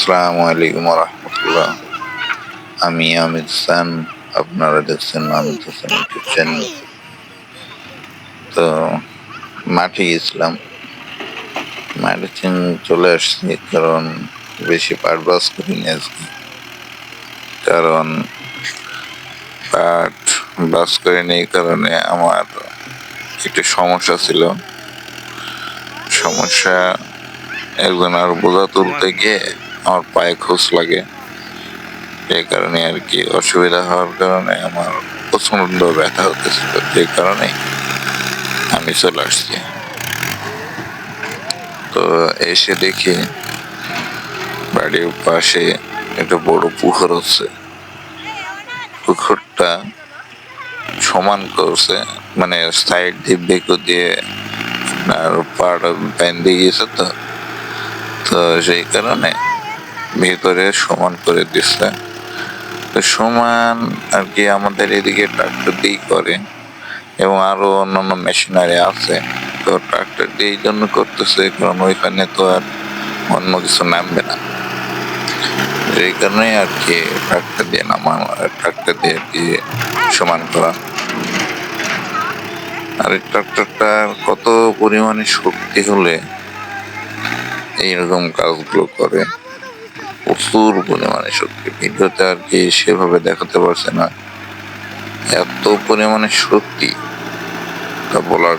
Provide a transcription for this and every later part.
আসসালামু আলাইকুম রহমতুল্লাহ। আমি আমির হাসান, আপনারা দেখছেন আমির হাসান ইউটিউব চ্যানেল। তো মাঠে গেছিলাম, মাঠে চলে আসছি কারণ বেশি পাট করিনি আজকে। কারণ পাট বাস করিনি এই কারণে আমার একটু সমস্যা ছিল। সমস্যা একজন আর বোঝা তুলতে গিয়ে আমার পায়ে খোঁচ লাগে, এই কারণে আর কি অসুবিধা হওয়ার কারণে আমার প্রচন্ড ব্যথা হতেছিল, যে কারণে আমি চলে আসছি। তো এসে দেখি বাড়ির পাশে একটা বড় পুকুর হচ্ছে। পুকুরটা সমান করছে, মানে সাইড দিয়ে বেঁকো দিয়ে আর পাড় বেঁধে গিয়েছে। তো সেই কারণে ভিতরে সমান করে দিচ্ছে। সমান আর কি আমাদের এদিকে ট্রাক্টর দিয়েই করে, এবং আরো অন্যান্য মেশিনারি আছে। তো ট্রাক্টর দিয়ে এই জন্য করতেছে কারণ ওইখানে তো আর অন্য কিছু নামবে না, এই কারণে আর কি ট্রাক্টর দিয়ে ট্রাক্টর দিয়ে আর কি সমান করা। আর এই ট্রাক্টরটার কত পরিমাণে শক্তি হলে এইরকম কাজগুলো করে, প্রচুর পরিমাণে শক্তি। ভিডিওতে আর কি সেভাবে দেখাতে পারছে না, এত পরিমাণে শক্তি তা বলার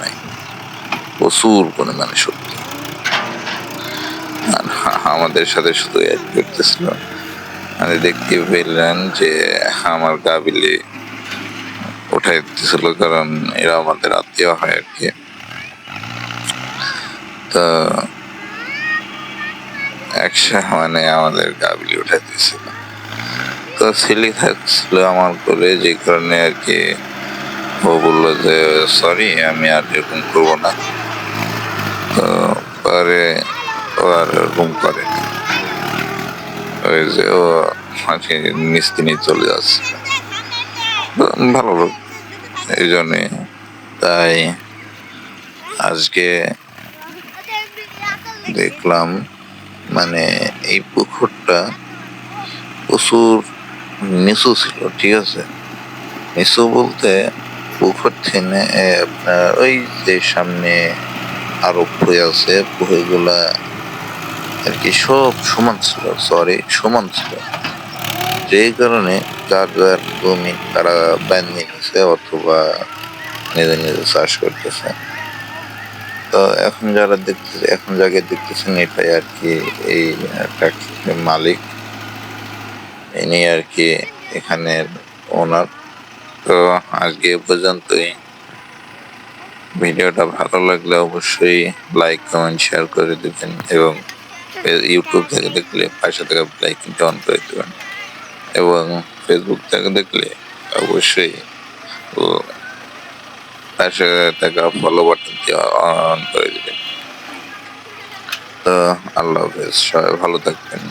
নাই। প্রচুর পরিমাণে শক্তি। আর আমাদের সাথে শুধু অ্যাড করতেছিল, মানে দেখতে পেলেন যে আমার গাবিলে উঠাই দিতেছিল, কারণ এরা আমাদের আত্মীয় হয় আর কি। তো মানে আমাদের গাবিলে উঠাই দিয়েছিল। তো ছেলে থাকছিল আমার কোলে, যে কারণে আর কি ও বললো যে সরি, আমি আর এরকম করবো না। তো পরে ও আর এরকম করেনি, ওই যে ও মিষ্টি নিয়ে চলে যাচ্ছে। ভালো লোক এই জন্যে। তাই আজকে দেখলাম মানে এই পুকুরটা প্রচুর নিচু ছিল, ঠিক আছে। নিচু বলতে পুকুর থেকে আপনার ওই যে সামনে আরো পুকুর আছে, পুকুরগুলা আর কি সব সমান ছিল, সমান ছিল। যেই কারণে যার যার জমি তারা বানিয়ে নিছে অথবা নিজে নিজে চাষ করতেছে। তো এখন যাকে দেখতেছেন এটাই আর কি এই ট্রাক্টরের মালিক, ইনি আর কি এখানের ওনার। তো আজকে এ পর্যন্তই। ভিডিওটা ভালো লাগলে অবশ্যই লাইক কমেন্ট শেয়ার করে দেবেন, এবং ইউটিউব থেকে দেখলে পাশে থাকা বেল আইকনটা অন করে দেবেন, এবং ফেসবুক থেকে দেখলে অবশ্যই পাশে থাকা ফলো বাটনটি অন করে দেবেন। তো আল্লাহ হাফেজ, সবাই ভালো থাকবেন।